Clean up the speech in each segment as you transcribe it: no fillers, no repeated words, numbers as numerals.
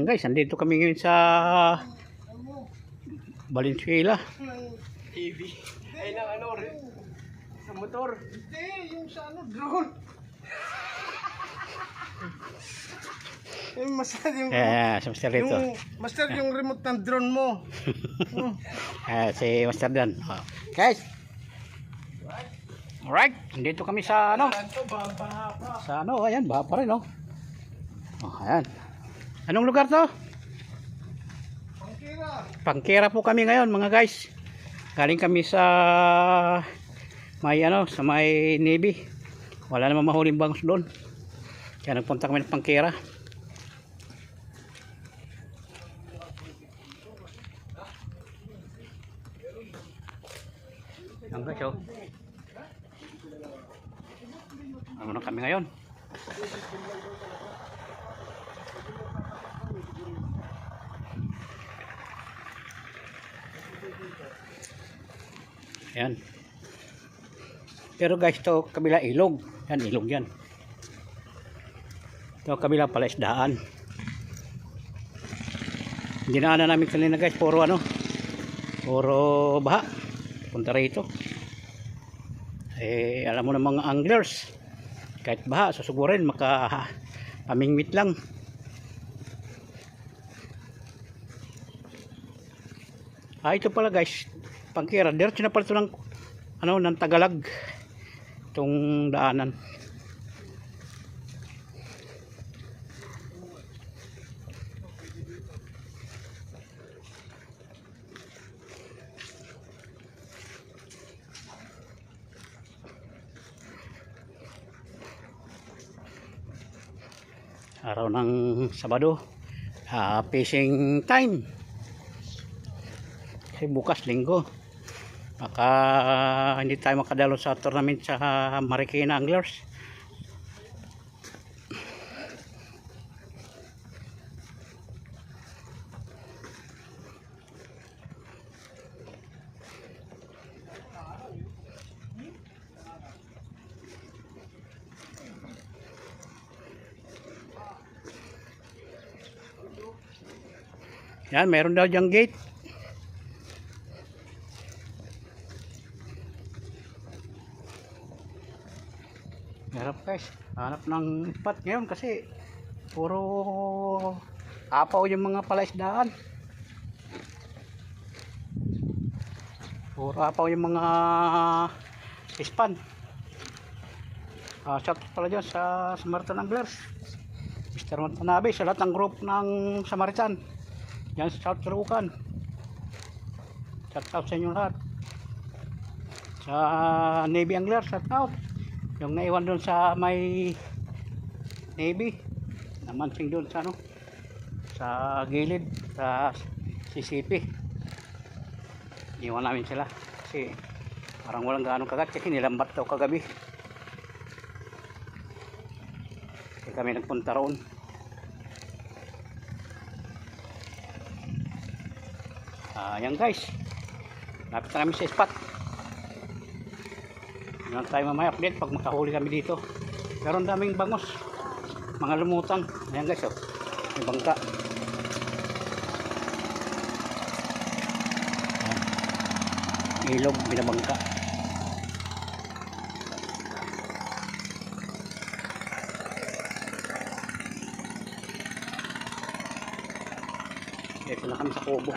Ayan guys, andito kami ngayon sa Valenzuela. TV. Ay nang ano rin. Sa motor. Hindi, yung sa ano, drone. Yung master yung Si Master dito. yung master yung remote ng drone mo. Si Master Dan. Guys. Alright, andito kami sa ano? Sa ano, ayan, baha pa rin, oh. Ayan. Anong lugar to? Pangkira. Pangkera po kami ngayon, mga guys. Galing kami sa may ano, sa may Navy. Wala namang mahuling bangus doon. Kaya nagpunta kami ng Pangkera. Ang guys, oh. Ano na kami ngayon? Ayan. Pero guys, to kabila ilog. Yan, ilog yan. Ito kabila pala isdaan. Dinaanan namin kanina guys, puro ano, puro baha. Punta rito. Alam mo na mga anglers, kahit baha, susugurin, pamingwit lang. Ito pala guys, Pangkera. Diretso na pala ito ng, ano, ng Tagalag. Itong daanan. Araw ng Sabado, fishing time. Kasi bukas Linggo, baka hindi tayo makadalo sa tournament sa Marikina Anglers. Yan, mayroon daw diyang gate. Harap guys, hanap ng spot ngayon kasi puro apaw yung mga palaisdaan. Puro apaw yung mga ispan. Shout out pala dyan sa Samaritan Anglers, Mr. Montanabe, sa lahat ng group ng Samaritan. Yan sa South Carucan. Shout out sa inyo lahat. Sa Navy Anglers, shout out. Yung naiwan doon sa may Navy, namansing doon sa ano, sa gilid, sa CCP. Iwan namin sila kasi parang walang gaano kagat kasi nilambat daw kagabi. Kaya kami nagpunta roon. Ayan guys, lapit na kami sa spot. Yan tayo mamaya update pag makahuli kami dito. Pero ang daming bangus, mga lumutang. Ayan guys, oh, may bangka. Ayan. Ilog, binabangka. Dito na kami sa kubo.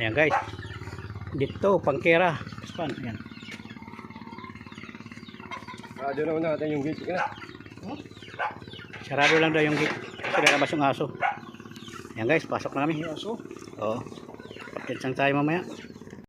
Ayan guys, dito Pangkera Span. Ayan. Sarado naman natin yung gate. Sarado lang daw yung gate kasi lalabas yung aso. Ayan guys, pasok na kami. Aso? Oo, update lang tayo mamaya.